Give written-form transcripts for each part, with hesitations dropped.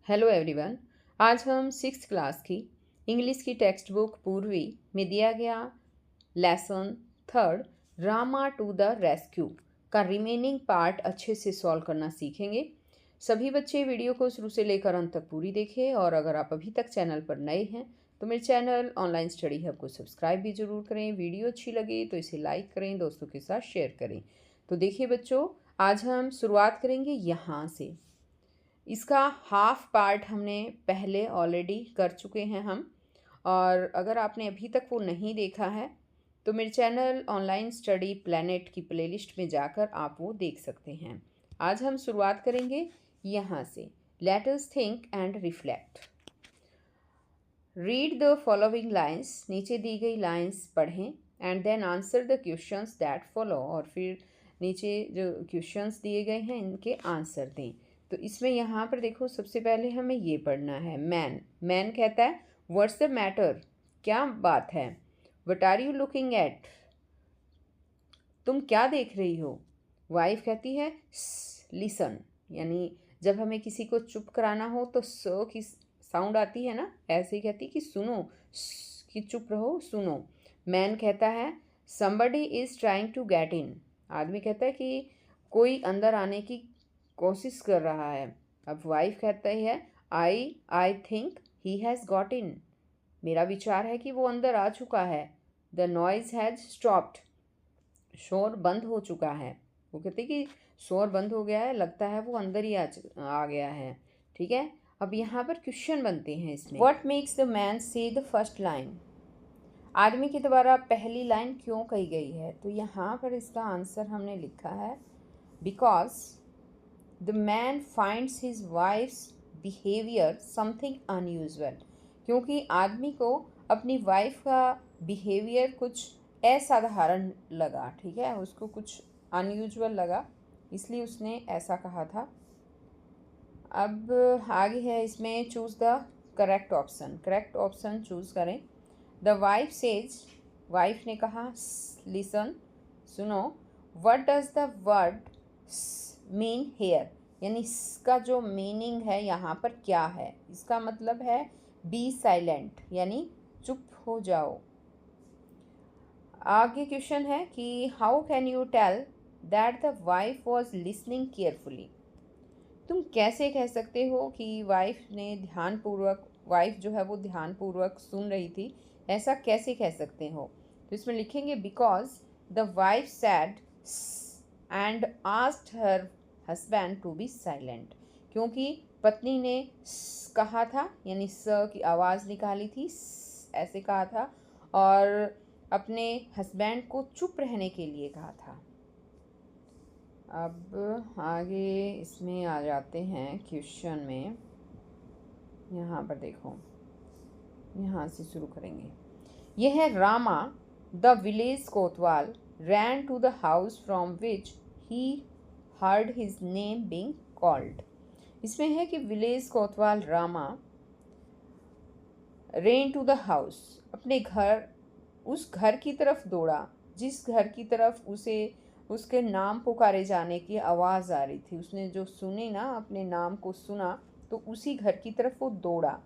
Hello everyone. आज हम six class की इंग्लिश की टेक्स्ट बुक पूर्वी में दिया गया lesson third Rama to the rescue का रिमेनिंग पार्ट अच्छे से सॉल्व करना सीखेंगे। सभी बच्चे वीडियो को शुरू से लेकर अंत तक पूरी देखें और अगर आप अभी तक चैनल पर नए हैं तो मेरे चैनल ऑनलाइन स्टडी हब को सब्सक्राइब भी ज़रूर करें। वीडियो अच्छी लगे तो इसे लाइक करें, दोस्तों के साथ शेयर करें। तो देखिए बच्चों, आज हम शुरुआत करेंगे यहाँ से। इसका हाफ पार्ट हमने पहले ऑलरेडी कर चुके हैं हम, और अगर आपने अभी तक वो नहीं देखा है तो मेरे चैनल ऑनलाइन स्टडी प्लैनेट की प्लेलिस्ट में जाकर आप वो देख सकते हैं। आज हम शुरुआत करेंगे यहाँ से। Let us think and reflect. Read the following lines, नीचे दी गई लाइन्स पढ़ें, and then answer the questions that follow, और फिर नीचे जो क्वेश्चंस दिए गए हैं इनके आंसर दें। तो इसमें यहाँ पर देखो, सबसे पहले हमें ये पढ़ना है। मैन मैन कहता है व्हाट्स द मैटर, क्या बात है। What are you looking at, तुम क्या देख रही हो। वाइफ कहती है लिसन, यानी जब हमें किसी को चुप कराना हो तो स की साउंड आती है ना, ऐसे ही कहती कि सुनो, कि चुप रहो, सुनो। मैन कहता है somebody is trying to get in, आदमी कहता है कि कोई अंदर आने की कोशिश कर रहा है। अब वाइफ कहता है I think he has got in, मेरा विचार है कि वो अंदर आ चुका है। द नॉइज हैज़ स्टॉप्ड, शोर बंद हो चुका है। वो कहते कि शोर बंद हो गया है, लगता है वो अंदर ही आ गया है। ठीक है, अब यहाँ पर क्वेश्चन बनते हैं इसमें। व्हाट मेक्स द मैन से द फर्स्ट लाइन, आदमी के द्वारा पहली लाइन क्यों कही गई है। तो यहाँ पर इसका आंसर हमने लिखा है because the man finds his wives behaviour something unusual, क्योंकि आदमी को अपनी वाइफ का बिहेवियर कुछ असाधारण लगा। ठीक है, उसको कुछ अनयूजुअल लगा, इसलिए उसने ऐसा कहा था। अब आगे है इसमें choose the correct option, correct option choose करें। द वाइफ सेज, वाइफ ने कहा लिसन, सुनो। What does the word mean here, यानी इसका जो मीनिंग है यहाँ पर क्या है। इसका मतलब है बी साइलेंट, यानी चुप हो जाओ। आगे क्वेश्चन है कि how can you tell that the wife was listening carefully, तुम कैसे कह सकते हो कि वाइफ ने ध्यानपूर्वक, वाइफ जो है वो ध्यानपूर्वक सुन रही थी, ऐसा कैसे कह सकते हो। तो इसमें लिखेंगे because the wife said and asked her husband to be silent, क्योंकि पत्नी ने कहा था, यानी स की आवाज़ निकाली थी, ऐसे कहा था, और अपने हस्बैंड को चुप रहने के लिए कहा था। अब आगे इसमें आ जाते हैं क्वेश्चन में। यहाँ पर देखो, यहाँ से शुरू करेंगे। यह है Rama the village kotwal ran to the house from which he heard his name being called. इसमें है कि village kotwal Rama ran to the house, अपने घर, उस घर की तरफ दौड़ा जिस घर की तरफ उसे उसके नाम पुकारे जाने की आवाज़ आ रही थी। उसने जो सुनी ना, अपने नाम को सुना, तो उसी घर की तरफ वो दौड़ा।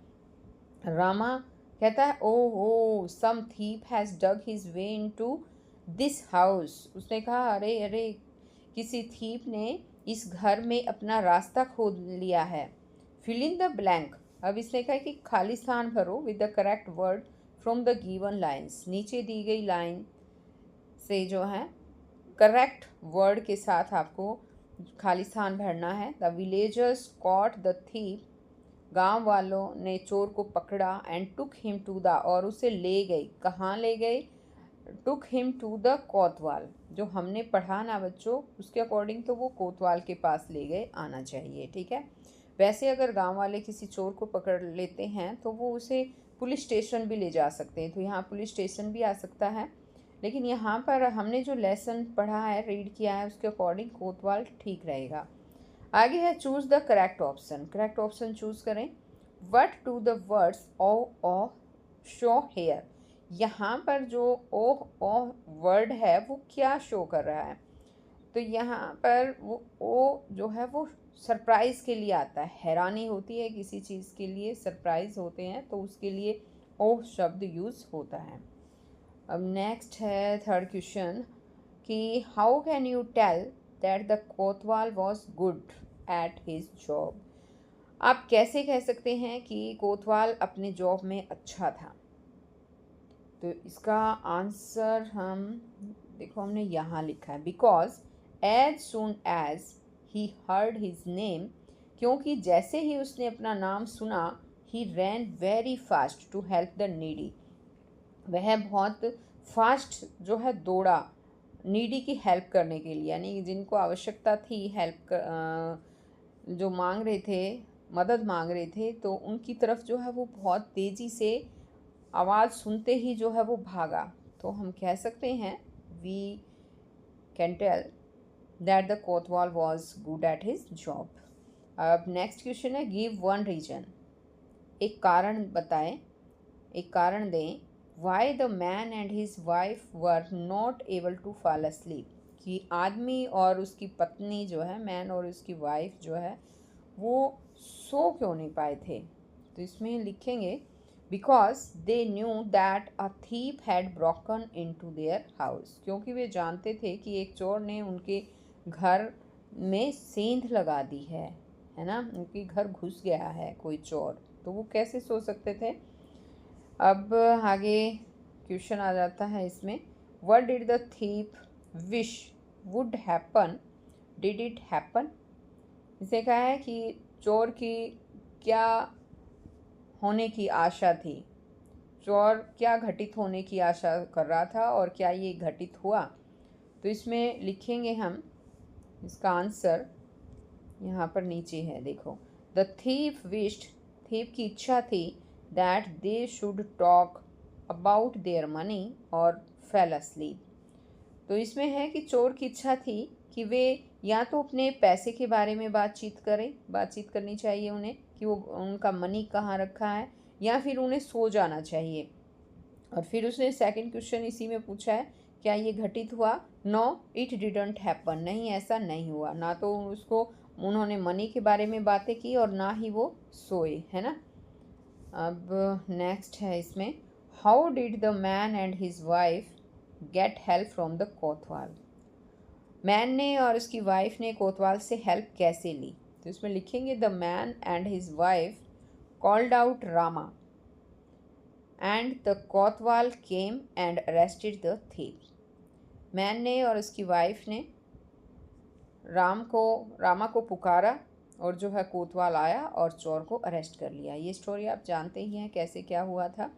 रामा कहता है oh oh some thief has dug his way into this house, उसने कहा अरे अरे, किसी थीप ने इस घर में अपना रास्ता खोद लिया है। फिल इन द ब्लैंक, अब इसने कहा कि खाली स्थान भरो with the correct word from the given lines, नीचे दी गई लाइन से जो है करेक्ट वर्ड के साथ आपको खाली स्थान भरना है। The villagers caught the thief, गांव वालों ने चोर को पकड़ा, and took him to the, और उसे ले गई, कहाँ ले गए, टुक हिम टू द कोतवाल, जो हमने पढ़ा ना बच्चों उसके अकॉर्डिंग तो वो कोतवाल के पास ले गए आना चाहिए। ठीक है, वैसे अगर गांव वाले किसी चोर को पकड़ लेते हैं तो वो उसे पुलिस स्टेशन भी ले जा सकते हैं, तो यहाँ पुलिस स्टेशन भी आ सकता है, लेकिन यहाँ पर हमने जो लेसन पढ़ा है, रीड किया है, उसके अकॉर्डिंग कोतवाल ठीक रहेगा। आगे है choose the correct option, correct option choose करें। What to the words oh show here, यहाँ पर जो ओ वर्ड है वो क्या शो कर रहा है। तो यहाँ पर वो ओ जो है वो सरप्राइज़ के लिए आता है, हैरानी होती है किसी चीज़ के लिए, सरप्राइज़ होते हैं तो उसके लिए ओह शब्द यूज़ होता है। अब नेक्स्ट है थर्ड क्वेश्चन कि how can you tell that the kotwal was good at his job. आप कैसे कह सकते हैं कि कोतवाल अपने जॉब में अच्छा था। तो इसका आंसर हम देखो हमने यहाँ लिखा है because as soon as he heard his name, क्योंकि जैसे ही उसने अपना नाम सुना he ran very fast to help the needy, वह बहुत फास्ट जो है दौड़ा नीडी की हेल्प करने के लिए, यानी जिनको आवश्यकता थी हेल्प जो मांग रहे थे, मदद मांग रहे थे, तो उनकी तरफ जो है वो बहुत तेज़ी से आवाज़ सुनते ही जो है वो भागा। तो हम कह सकते हैं we can tell that the kotwal was good at his job. अब नेक्स्ट क्वेश्चन है गिव वन रीजन, एक कारण बताएं, एक कारण दें why the man and his wife were not able to fall asleep, कि आदमी और उसकी पत्नी जो है, मैन और उसकी वाइफ जो है वो सो क्यों नहीं पाए थे। तो इसमें लिखेंगे because they knew that a thief had broken into their house, क्योंकि वे जानते थे कि एक चोर ने उनके घर में सेंध लगा दी है ना, उनके घर घुस गया है कोई चोर, तो वो कैसे सो सकते थे। अब आगे क्वेश्चन आ जाता है इसमें what did the thief wish would happen, did it happen. इसे कहा है कि चोर की क्या होने की आशा थी, चोर क्या घटित होने की आशा कर रहा था और क्या ये घटित हुआ। तो इसमें लिखेंगे हम इसका आंसर यहाँ पर नीचे है, देखो द थीप विश्ड, थीप की इच्छा थी that they should talk about their money और फेल asleep। तो इसमें है कि चोर की इच्छा थी कि वे या तो अपने पैसे के बारे में बातचीत करें, बातचीत करनी चाहिए उन्हें कि वो उनका मनी कहाँ रखा है, या फिर उन्हें सो जाना चाहिए। और फिर उसने सेकंड क्वेश्चन इसी में पूछा है क्या ये घटित हुआ। नो इट डिडंट हैपन, नहीं ऐसा नहीं हुआ, ना तो उसको उन्होंने मनी के बारे में बातें की और ना ही वो सोए, है ना। अब नेक्स्ट है इसमें how did the man and his wife get help from the Kotwal. Man ने और उसकी वाइफ ने कोतवाल से हेल्प कैसे ली। तो इसमें लिखेंगे the man and his wife called out Rama and the kotwal came and arrested the thief. Man ने और उसकी वाइफ ने रामा को पुकारा और जो है कोतवाल आया और चोर को अरेस्ट कर लिया। ये स्टोरी आप जानते ही हैं कैसे क्या हुआ था।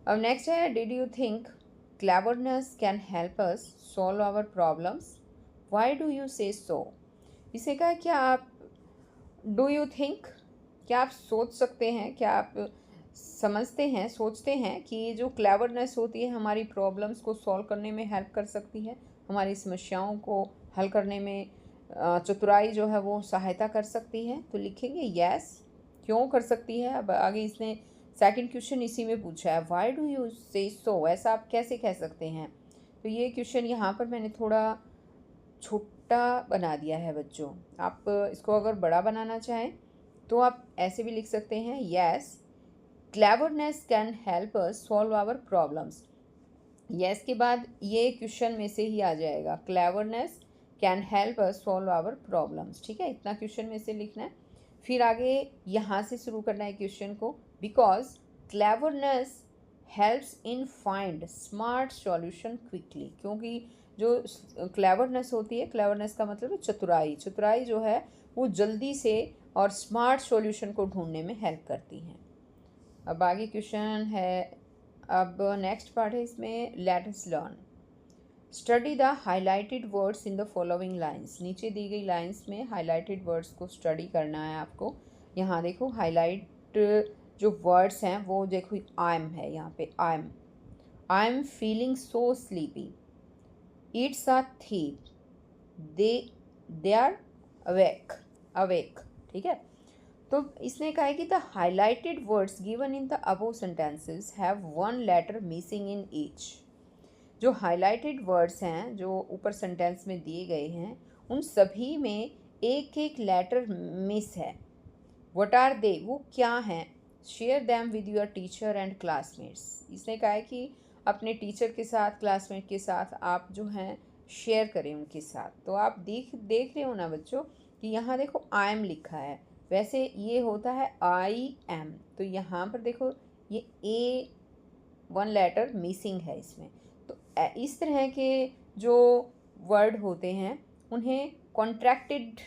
अब नेक्स्ट है did you think cleverness can help us solve our problems, why do you say so. इसे कहा क्या आप डू यू थिंक, क्या आप सोच सकते हैं, क्या आप समझते हैं, सोचते हैं कि जो क्लेवरनेस होती है हमारी प्रॉब्लम्स को सॉल्व करने में हेल्प कर सकती है, हमारी समस्याओं को हल करने में चतुराई जो है वो सहायता कर सकती है। तो लिखेंगे यस, क्यों कर सकती है। अब आगे इसने सेकंड क्वेश्चन इसी में पूछा है व्हाई डू यू से सो, ऐसा आप कैसे कह सकते हैं। तो ये क्वेश्चन यहाँ पर मैंने थोड़ा छोटा बना दिया है बच्चों, आप इसको अगर बड़ा बनाना चाहें तो आप ऐसे भी लिख सकते हैं yes cleverness can help us solve our problems. Yes के बाद ये क्वेश्चन में से ही आ जाएगा cleverness can help us solve our problems, ठीक है, इतना क्वेश्चन में से लिखना है। फिर आगे यहाँ से शुरू करना है क्वेश्चन को because cleverness helps in find smart solution quickly, क्योंकि जो क्लेवरनेस होती है, क्लेवरनेस का मतलब है चतुराई, चतुराई जो है वो जल्दी से और स्मार्ट सॉल्यूशन को ढूंढने में हेल्प करती हैं। अब आगे क्वेश्चन है, अब नेक्स्ट पार्ट है इसमें let us learn study the highlighted words in the following lines. नीचे दी गई लाइंस में हाईलाइटेड वर्ड्स को स्टडी करना है आपको। यहाँ देखो हाईलाइट जो वर्ड्स हैं वो देखो आई एम है यहाँ पे, I am feeling so sleepy, it's a thief, they are awake, ठीक है। तो इसने कहा है कि the highlighted words given in the above sentences have one letter missing in each. जो हाईलाइटेड वर्ड्स हैं जो ऊपर सेंटेंस में दिए गए हैं उन सभी में एक एक लेटर मिस है। व्हाट आर दे, वो क्या हैं? Share them with your teacher and classmates. इसने कहा है कि अपने टीचर के साथ, क्लासमेट के साथ आप जो हैं शेयर करें उनके साथ। तो आप देख रहे हो ना बच्चों कि यहाँ देखो आई एम लिखा है, वैसे ये होता है आई एम। तो यहाँ पर देखो ये ए वन लेटर मिसिंग है इसमें। तो इस तरह के जो वर्ड होते हैं उन्हें कॉन्ट्रैक्टेड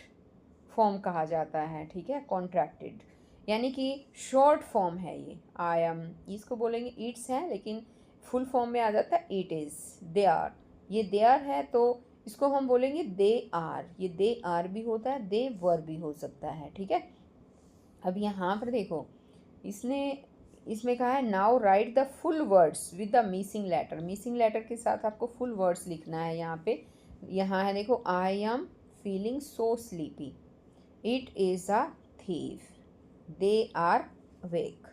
फॉर्म कहा जाता है। ठीक है, कॉन्ट्रैक्टेड यानी कि शॉर्ट फॉर्म है ये। आई एम, इसको बोलेंगे इट्स है, लेकिन फुल फॉर्म में आ जाता है इट इज़, दे आर। ये दे आर है तो इसको हम बोलेंगे दे आर। ये दे आर भी होता है, दे वर भी हो सकता है। ठीक है, अब यहाँ पर देखो इसमें कहा है now write the full words with the missing letter. Missing letter के साथ आपको फुल वर्ड्स लिखना है। यहाँ है देखो, I am feeling so sleepy, it is a thief, they are wake.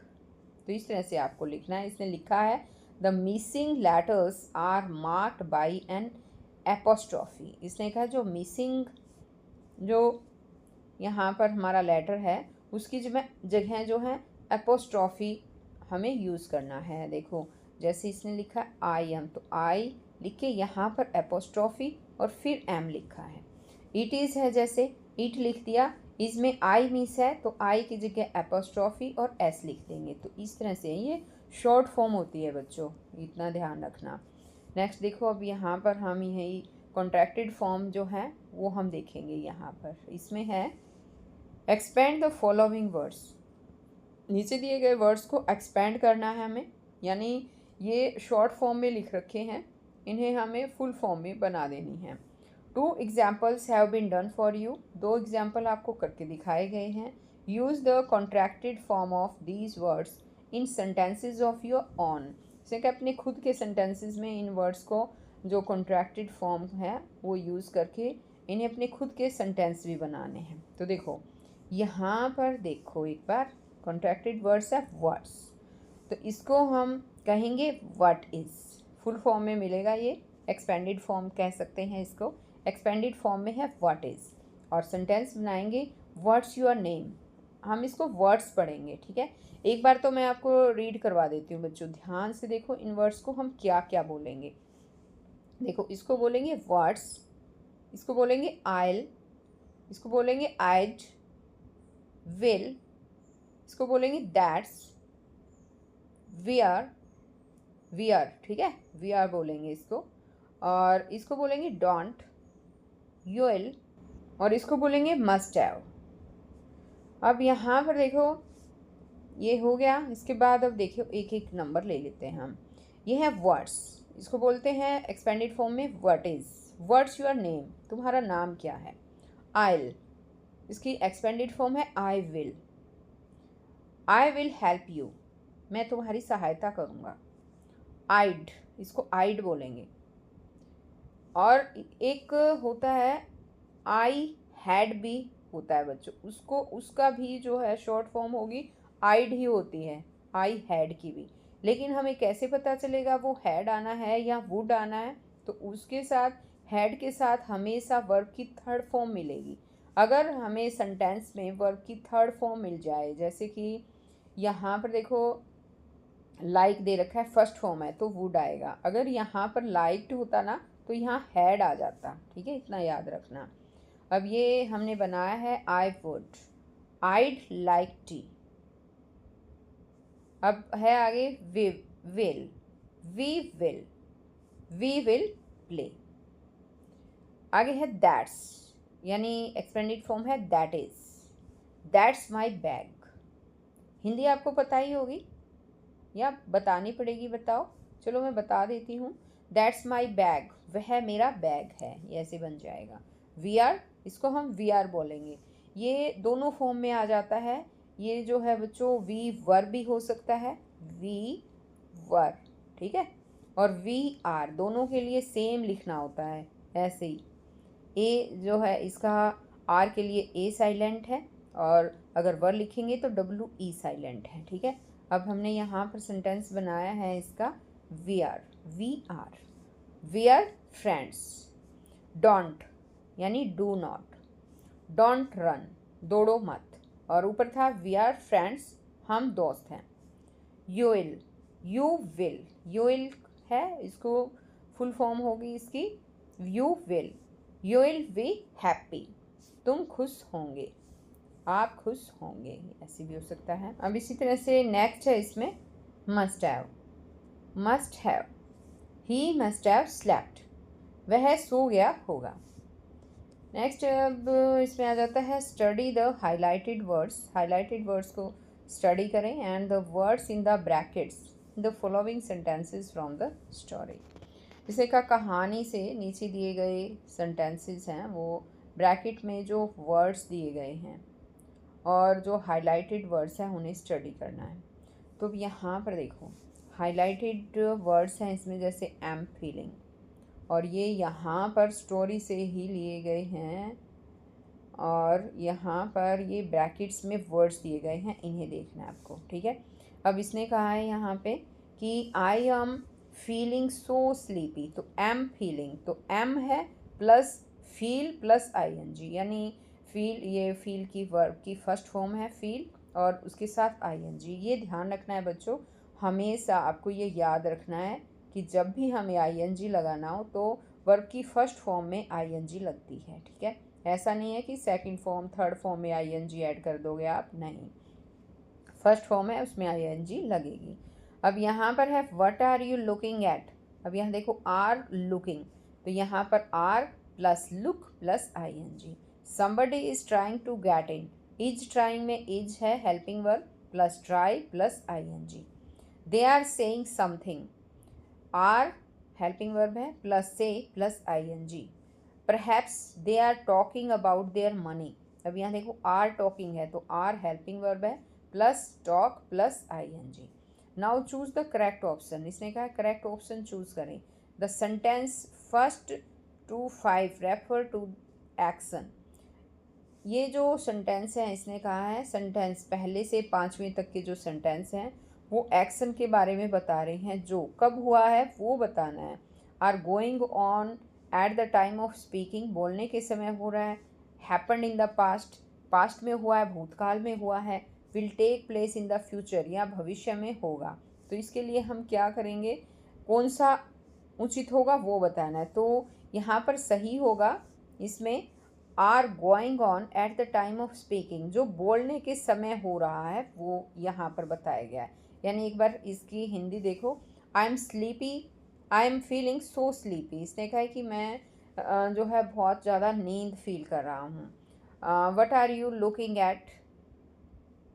तो इस तरह से आपको लिखना है। इसने लिखा है the missing letters are marked by an apostrophe. इसने कहा जो मिसिंग जो यहाँ पर हमारा लेटर है उसकी जगह जो है एपोस्ट्रॉफी हमें यूज़ करना है। देखो जैसे इसने लिखा आई एम, तो आई लिख के यहाँ पर एपोस्ट्रॉफी और फिर एम लिखा है। इट इज़ है, जैसे इट लिख दिया, इसमें आई मिस है तो आई की जगह एपोस्ट्रॉफी और एस लिख देंगे। तो इस तरह से ये शॉर्ट फॉर्म होती है बच्चों, इतना ध्यान रखना। नेक्स्ट देखो, अब यहाँ पर हम यही कॉन्ट्रैक्टेड फॉर्म जो है वो हम देखेंगे। यहाँ पर इसमें है एक्सपेंड द फॉलोइंग वर्ड्स। नीचे दिए गए वर्ड्स को एक्सपेंड करना है हमें, यानी ये शॉर्ट फॉर्म में लिख रखे हैं, इन्हें हमें फुल फॉर्म में बना देनी है। 2 examples have been done for you. 2 example आपको करके दिखाए गए हैं। Use the contracted form of these words in sentences of your own. जैसे कि अपने खुद के सेंटेंसेज में इन वर्ड्स को जो कॉन्ट्रैक्टेड फॉर्म है वो यूज़ करके इन्हें अपने खुद के सेंटेंस भी बनाने हैं। तो देखो यहाँ पर देखो एक बार, कॉन्ट्रैक्टेड वर्ड्स है वर्ड्स, तो इसको हम कहेंगे व्हाट इज़। फुल फॉर्म में मिलेगा ये, एक्सपेंडेड फॉर्म कह सकते हैं इसको। एक्सपेंडेड फॉर्म में है व्हाट इज़, और सेंटेंस बनाएंगे व्हाट्स योर नेम। हम इसको वर्ड्स पढ़ेंगे। ठीक है, एक बार तो मैं आपको रीड करवा देती हूँ बच्चों, ध्यान से देखो इन वर्ड्स को हम क्या क्या बोलेंगे। देखो इसको बोलेंगे वर्ड्स, इसको बोलेंगे आइल, इसको बोलेंगे आइड, विल, इसको बोलेंगे दैट्स, वी आर, ठीक है, वी आर बोलेंगे इसको। और इसको बोलेंगे डोंट, यू विल, और इसको बोलेंगे मस्ट हैव। अब यहाँ पर देखो ये हो गया। इसके बाद अब देखियो एक एक नंबर ले लेते हैं हम। ये है वर्ड्स, इसको बोलते हैं एक्सपेंडेड फॉर्म में what is. What's your name, तुम्हारा नाम क्या है। आइल, इसकी एक्सपेंडेड फॉर्म है आई विल हेल्प यू, मैं तुम्हारी सहायता करूँगा। आइड, इसको आइड बोलेंगे। और एक होता है आई हैड भी होता है बच्चों, उसका भी जो है शॉर्ट फॉर्म होगी आइड ही होती है, आई हैड की भी। लेकिन हमें कैसे पता चलेगा वो हैड आना है या वुड आना है? तो उसके साथ हैड के साथ हमेशा वर्ब की थर्ड फॉर्म मिलेगी। अगर हमें सेंटेंस में वर्ब की थर्ड फॉर्म मिल जाए, जैसे कि यहाँ पर देखो लाइक दे रखा है, फर्स्ट फॉर्म है तो वुड आएगा। अगर यहाँ पर लाइक्ड होता ना तो यहाँ हैड आ जाता। ठीक है, इतना याद रखना। अब ये हमने बनाया है I would, I'd like tea. अब है आगे we will, we will play. आगे है दैट्स, यानी एक्सपेंडेड फॉर्म है that is, that's my bag. Hindi आपको पता ही होगी या बतानी पड़ेगी, बताओ? चलो मैं बता देती हूँ। दैट्स माई बैग, वह मेरा बैग है, ये ऐसे बन जाएगा। वी आर, इसको हम वी आर बोलेंगे। ये दोनों फॉर्म में आ जाता है। ये जो है बच्चों वी वर भी हो सकता है, वी वर, ठीक है। और वी आर दोनों के लिए सेम लिखना होता है, ऐसे ही। ए जो है इसका आर के लिए ए साइलेंट है, और अगर वर लिखेंगे तो डब्ल्यू ई साइलेंट है। ठीक है, अब हमने यहाँ पर सेंटेंस बनाया है इसका वी आर फ्रेंड्स। डोंट यानी डू नॉट, डोंट रन, दौड़ो मत। और ऊपर था वी आर फ्रेंड्स, हम दोस्त हैं। You will, you will, you will है, इसको फुल फॉर्म होगी इसकी यू विल बी हैप्पी, तुम खुश होंगे, आप खुश होंगे, ऐसे भी हो सकता है। अब इसी तरह से नेक्स्ट है इसमें must have, must have, he must have slept, वह सो गया होगा। नेक्स्ट अब इसमें आ जाता है study the highlighted words, highlighted words को स्टडी करें and the words in the brackets the following sentences from the story. जैसे का कहानी से नीचे दिए गए सेंटेंसेस हैं वो ब्रैकेट में जो वर्ड्स दिए गए हैं और जो हाईलाइटेड वर्ड्स हैं उन्हें स्टडी करना है। तो अब यहाँ पर देखो हाईलाइटेड वर्ड्स हैं इसमें, जैसे एम फीलिंग, और ये यहाँ पर स्टोरी से ही लिए गए हैं और यहाँ पर ये ब्रैकेट्स में वर्ड्स दिए गए हैं, इन्हें देखना है आपको, ठीक है। अब इसने कहा है यहाँ पे कि आई एम फीलिंग सो स्लीपी, तो एम फीलिंग, तो एम है प्लस फील प्लस आईएनजी, यानी फील, ये फील की वर्ब की फर्स्ट फॉर्म है फील और उसके साथ आईएनजी। ये ध्यान रखना है बच्चों, हमेशा आपको ये याद रखना है कि जब भी हमें आईएनजी लगाना हो तो वर्ब की फर्स्ट फॉर्म में आईएनजी लगती है, ठीक है। ऐसा नहीं है कि सेकंड फॉर्म थर्ड फॉर्म में आईएनजी ऐड कर दोगे आप, नहीं, फर्स्ट फॉर्म है उसमें आईएनजी लगेगी। अब यहाँ पर है what are you looking at, अब यहाँ देखो आर लुकिंग, तो यहाँ पर are plus look plus ING. Somebody is trying to get in, is trying में इज है helping verb plus try plus ING. They are saying something, are helping verb है plus say plus ING. Perhaps they are talking about their money, अब यहाँ देखो are talking है तो are helping verb है plus talk plus ING. Now choose the correct option, इसने कहा correct option choose करें। The sentence first to 5 refer to action, ये जो सेंटेंस है इसने कहा है सेंटेंस पहले से 5वीं तक के जो सेंटेंस हैं वो एक्शन के बारे में बता रहे हैं, जो कब हुआ है वो बताना है। Are going on at the time of speaking, बोलने के समय हो रहा है। Happened in the past, past में हुआ है, भूतकाल में हुआ है। Will take place in the future, या भविष्य में होगा। तो इसके लिए हम क्या करेंगे, कौन सा उचित होगा वो बताना है। तो यहाँ पर सही होगा इसमें are going on at the time of speaking, जो बोलने के समय हो रहा है वो यहाँ पर बताया गया है। यानी एक बार इसकी हिंदी देखो, I M sleepy, I am feeling so sleepy, इसने कहा है कि मैं जो है बहुत ज़्यादा नींद फील कर रहा हूँ। What are you looking at,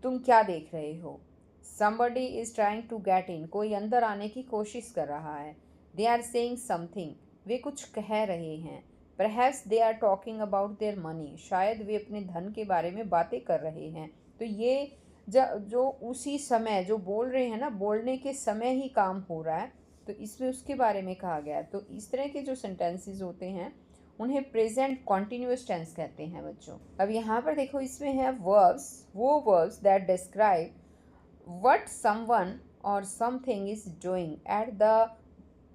तुम क्या देख रहे हो। Somebody is trying to get in, कोई अंदर आने की कोशिश कर रहा है। दे आर सेइंग समथिंग, वे कुछ कह रहे हैं। Perhaps they are talking about their money, शायद वे अपने धन के बारे में बातें कर रहे हैं। तो ये जो उसी समय जो बोल रहे हैं ना, बोलने के समय ही काम हो रहा है, तो इसमें उसके बारे में कहा गया है। तो इस तरह के जो सेंटेंसेस होते हैं उन्हें प्रेजेंट कॉन्टिन्यूअस टेंस कहते हैं बच्चों। अब यहाँ पर देखो इसमें है वर्ब्स, वो verbs that describe what someone or something is doing at the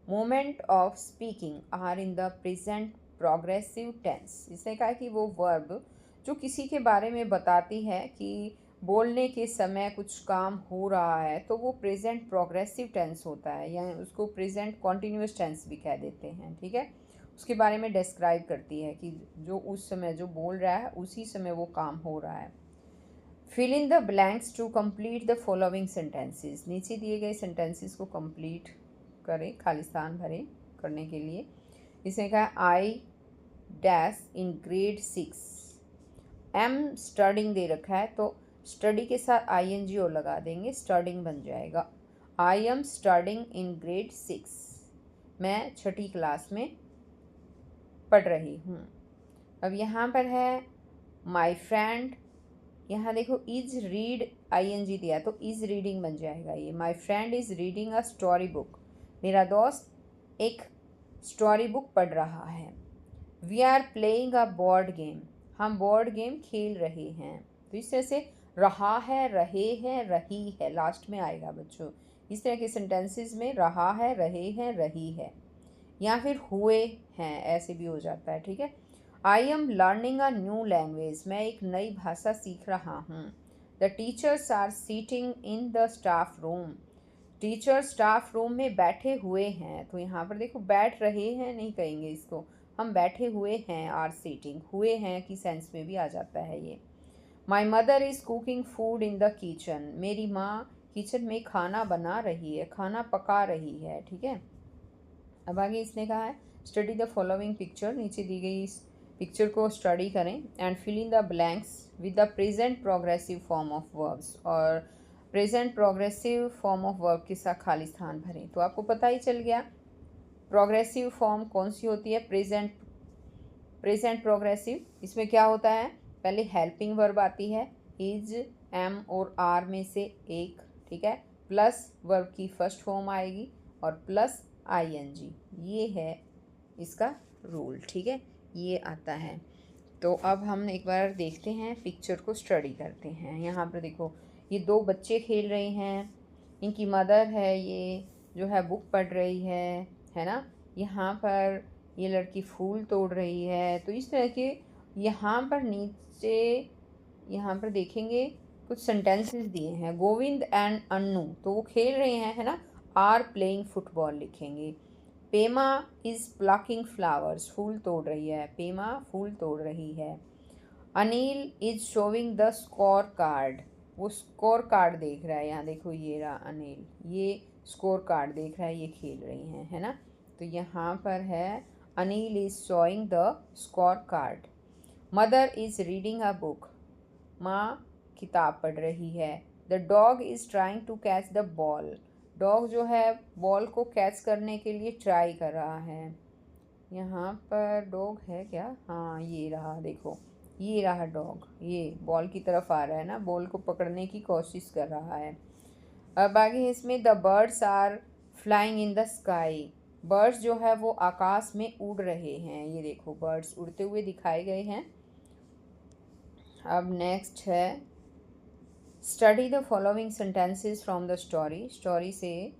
moment of speaking are in the present progressive tense. इसने कहा कि वो वर्ब जो किसी के बारे में बताती है कि बोलने के समय कुछ काम हो रहा है तो वो प्रेजेंट प्रोग्रेसिव टेंस होता है, या उसको प्रेजेंट कॉन्टिन्यूस टेंस भी कह देते हैं, ठीक है। उसके बारे में डिस्क्राइब करती है कि जो उस समय जो बोल रहा है उसी समय वो काम हो रहा है। Fill in the blanks to complete the following sentences, नीचे दिए गए सेंटेंसेस को कंप्लीट करें, खाली स्थान भरें करने के लिए। इसने कहा I dash in grade 6, am studying दे रखा है तो स्टडी के साथ आईएनजी और लगा देंगे, स्टडिंग बन जाएगा। I am studying in grade 6, मैं 6ठी क्लास में पढ़ रही हूँ। अब यहाँ पर है माई फ्रेंड, यहाँ देखो इज रीड आईएनजी दिया तो इज रीडिंग बन जाएगा ये। My friend is reading a story book, मेरा दोस्त एक स्टोरी बुक पढ़ रहा है। We are playing a board game, हम बोर्ड गेम खेल रहे हैं। तो इस तरह से रहा है, रहे हैं, रही है लास्ट में आएगा बच्चों। इस तरह के सेंटेंसेस में रहा है, रहे हैं, रही है, या फिर हुए हैं, ऐसे भी हो जाता है, ठीक है। I am learning a new language, मैं एक नई भाषा सीख रहा हूँ। The teachers are sitting in the staff room, teacher staff room में बैठे हुए हैं। तो यहाँ पर देखो बैठ रहे हैं नहीं कहेंगे इसको, हम बैठे हुए हैं, आर सीटिंग, हुए हैं की सेंस में भी आ जाता है ये। My mother is cooking food in the kitchen, मेरी माँ किचन में खाना बना रही है, खाना पका रही है। ठीक है, अब आगे इसने कहा है स्टडी द फॉलोइंग पिक्चर, नीचे दी गई इस पिक्चर को स्टडी करें and fill in the blanks with the present progressive form of verbs, और present progressive form of verb के साथ खाली स्थान भरें। तो आपको पता ही चल गया प्रोग्रेसिव फॉर्म कौन सी होती है, प्रेजेंट प्रोग्रेसिव। इसमें क्या होता है, पहले हेल्पिंग वर्ब आती है, इज, एम और आर में से एक, ठीक है, प्लस वर्ब की फर्स्ट फॉर्म आएगी और प्लस आईएनजी, ये है इसका रूल। ठीक है, ये आता है। तो अब हम एक बार देखते हैं पिक्चर को स्टडी करते हैं। यहाँ पर देखो ये दो बच्चे खेल रहे हैं, इनकी मदर है ये जो है बुक पढ़ रही है ना। यहाँ पर ये लड़की फूल तोड़ रही है। तो इस तरह के यहाँ पर नीचे यहाँ पर देखेंगे कुछ सेंटेंसेस दिए हैं। गोविंद एंड अन्नू, तो वो खेल रहे हैं है ना, आर प्लेइंग फुटबॉल लिखेंगे। पेमा इज़ प्लकिंग फ्लावर्स, फूल तोड़ रही है, पेमा फूल तोड़ रही है। Anil is showing the score card, वो स्कोर कार्ड देख रहा है। यहाँ देखो ये रहा अनिल, ये स्कोर कार्ड देख रहा है, ये खेल रही हैं है ना। तो यहाँ पर है Anil is showing the score card. Mother is reading a book, माँ किताब पढ़ रही है। The dog is trying to catch the ball, dog जो है बॉल को कैच करने के लिए ट्राई कर रहा है। यहाँ पर डॉग है क्या, हाँ ये रहा, देखो ये रहा डॉग, ये बॉल की तरफ आ रहा है ना, बॉल को पकड़ने की कोशिश कर रहा है। अब आगे इसमें the birds are flying in the sky, birds जो है वो आकाश में उड़ रहे हैं, ये देखो बर्ड्स उड़ते हुए दिखाए गए हैं। अब नेक्स्ट है study the following sentences from the story, story से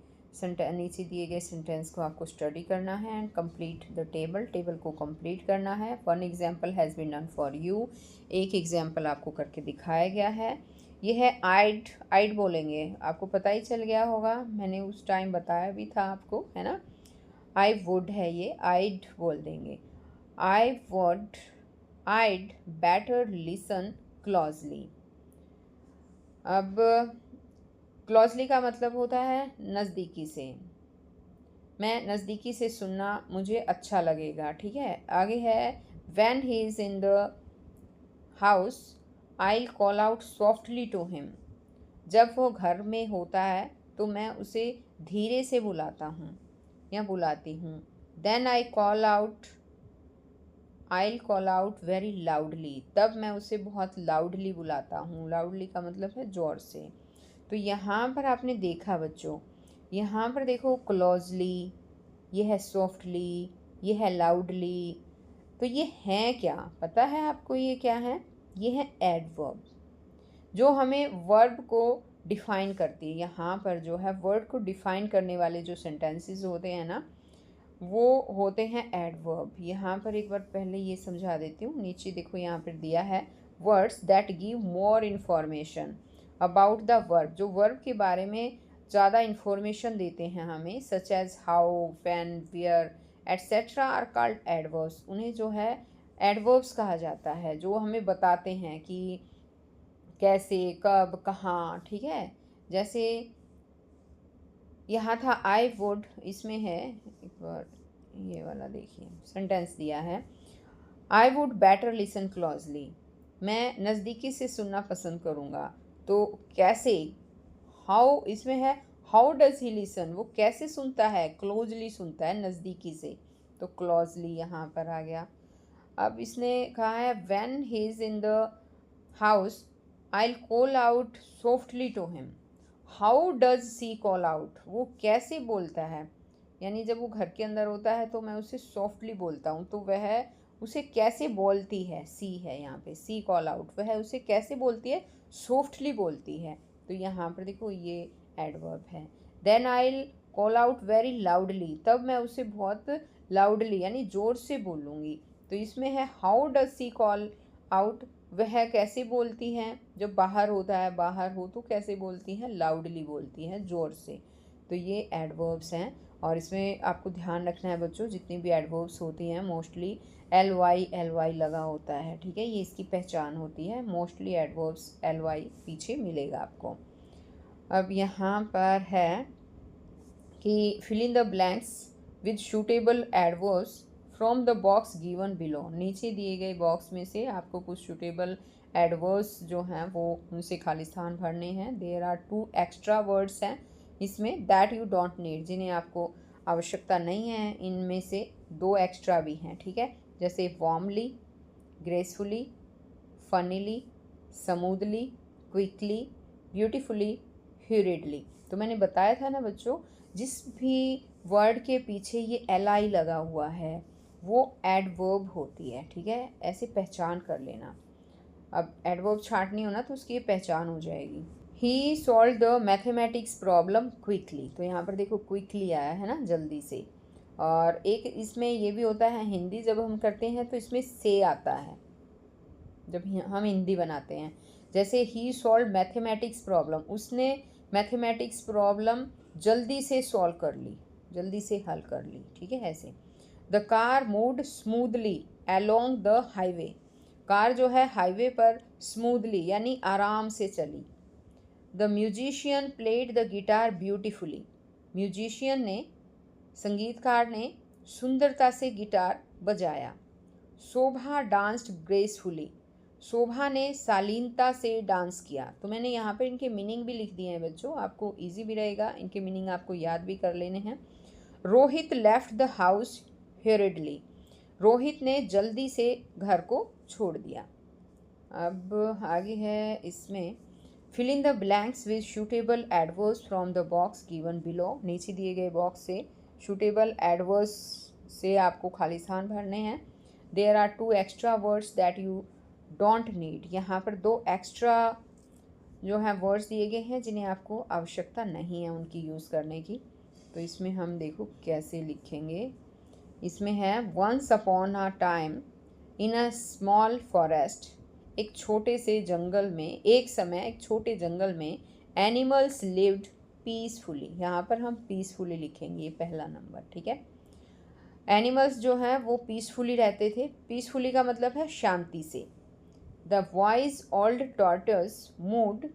नीचे दिए गए सेंटेंस को आपको स्टडी करना है and complete the table, table को कंप्लीट करना है। One example has been done for you, एक एग्जाम्पल आपको करके दिखाया गया है। ये है आइड, आइड बोलेंगे, आपको पता ही चल गया होगा, मैंने उस टाइम बताया भी था आपको है ना। आई वुड है ये, आइड बोल देंगे। I would, I'd better listen closely. अब क्लोजली का मतलब होता है नज़दीकी से, मैं नज़दीकी से सुनना मुझे अच्छा लगेगा। ठीक है, आगे है when he is in the house I call out softly to him, जब वो घर में होता है तो मैं उसे धीरे से बुलाता हूँ या बुलाती हूँ। Then I call out very loudly, तब मैं उसे बहुत लाउडली बुलाता हूँ, लाउडली का मतलब है ज़ोर से। तो यहाँ पर आपने देखा बच्चों, यहाँ पर देखो क्लोजली, ये है सॉफ्टली, ये है लाउडली, तो ये हैं क्या पता है आपको, ये क्या है, ये है एडवर्ब जो हमें वर्ब को डिफ़ाइन करती है। यहाँ पर जो है वर्ड को डिफ़ाइन करने वाले जो सेंटेंसेस होते हैं ना, वो होते हैं एडवर्ब। यहाँ पर एक बार पहले ये समझा देती हूँ, नीचे देखो यहाँ पर दिया है words that give more information about the verb, जो वर्ब के बारे में ज़्यादा इन्फॉर्मेशन देते हैं हमें, such as how, when, where etcetera are called adverbs, उन्हें जो है एडवर्ब्स कहा जाता है, जो हमें बताते हैं कि कैसे, कब, कहाँ। ठीक है, जैसे यहाँ था आई वुड, इसमें है एक बार ये वाला देखिए सेंटेंस दिया है, I would better listen closely, मैं नज़दीकी से सुनना पसंद करूँगा। तो कैसे, हाउ इसमें है, हाउ डज ही लिसन, वो कैसे सुनता है, क्लोजली सुनता है नज़दीकी से, तो क्लोजली यहाँ पर आ गया। अब इसने कहा है when he is in the house I call out softly to him, how does she call out, वो कैसे बोलता है, यानी जब वो घर के अंदर होता है तो मैं उसे सॉफ्टली बोलता हूँ, तो वह उसे कैसे बोलती है, सी है यहाँ पे, सी कॉल आउट, वह उसे कैसे बोलती है, सॉफ्टली बोलती है। तो यहाँ पर देखो ये एडवर्ब है। Then I call out very loudly, तब मैं उसे बहुत लाउडली यानी ज़ोर से बोलूँगी। तो इसमें है how does she call out, वह कैसे बोलती हैं, जब बाहर होता है, बाहर हो तो कैसे बोलती हैं, लाउडली बोलती हैं, ज़ोर से। तो ये एडवर्ब्स हैं और इसमें आपको ध्यान रखना है बच्चों, जितनी भी एडवर्ब्स होती हैं मोस्टली एल वाई लगा होता है, ठीक है, ये इसकी पहचान होती है। मोस्टली एडवर्ब्स एल वाई पीछे मिलेगा आपको। अब यहाँ पर है कि fill in the blanks with suitable adverbs from the box given below. नीचे दिए गए बॉक्स में से आपको कुछ सूटेबल एडवर्ब्स जो हैं वो उनसे खाली स्थान भरने हैं। देयर आर 2 एक्स्ट्रा वर्ड्स हैं इसमें दैट यू डोंट नीड, जिन्हें आपको आवश्यकता नहीं है। इनमें से 2 एक्स्ट्रा भी हैं, ठीक है, जैसे warmly, gracefully, funnily, smoothly, quickly, beautifully, hurriedly. तो मैंने बताया था ना बच्चों, जिस भी वर्ड के पीछे ये एल आई लगा हुआ है वो एडवर्ब होती है, ठीक है, ऐसे पहचान कर लेना। अब एडवर्ब छांटनी हो ना तो उसकी ये पहचान हो जाएगी। He solve the mathematics problem quickly, तो यहाँ पर देखो क्विकली आया है ना, जल्दी से। और एक इसमें ये भी होता है, हिंदी जब हम करते हैं तो इसमें से आता है जब हम हिंदी बनाते हैं। जैसे ही सॉल्व मैथमेटिक्स प्रॉब्लम, उसने मैथमेटिक्स प्रॉब्लम जल्दी से सॉल्व कर ली, जल्दी से हल कर ली, ठीक है, ऐसे। The car moved smoothly along the highway, car जो है हाईवे पर स्मूथली यानी आराम से चली। The musician played the guitar beautifully, musician ने, संगीतकार ने सुंदरता से गिटार बजाया। शोभा डांस्ड ग्रेसफुली, शोभा ने शालीनता से डांस किया। तो मैंने यहाँ पर इनके मीनिंग भी लिख दिए हैं बच्चों, आपको इजी भी रहेगा, इनके मीनिंग आपको याद भी कर लेने हैं। Rohit left the house hurriedly, Rohit ने जल्दी से घर को छोड़ दिया। अब आगे है इसमें fill in the blanks with suitable adverbs from the box given below. नीचे दिए गए बॉक्स से सूटेबल एडवर्ब्स से आपको खाली स्थान भरने हैं। There are 2 extra words that you don't need, यहाँ पर 2 एक्स्ट्रा जो हैं वर्ड्स दिए गए हैं जिन्हें आपको आवश्यकता नहीं है उनकी यूज़ करने की। तो इसमें हम देखो कैसे लिखेंगे। इसमें है once upon a time in a small forest, एक छोटे से जंगल में, एक समय एक छोटे जंगल में, एनिमल्स लिव्ड पीसफुली, यहाँ पर हम पीसफुली लिखेंगे, ये पहला नंबर, ठीक है। एनिमल्स जो हैं वो पीसफुली रहते थे, पीसफुली का मतलब है शांति से। The wise old tortoise moved,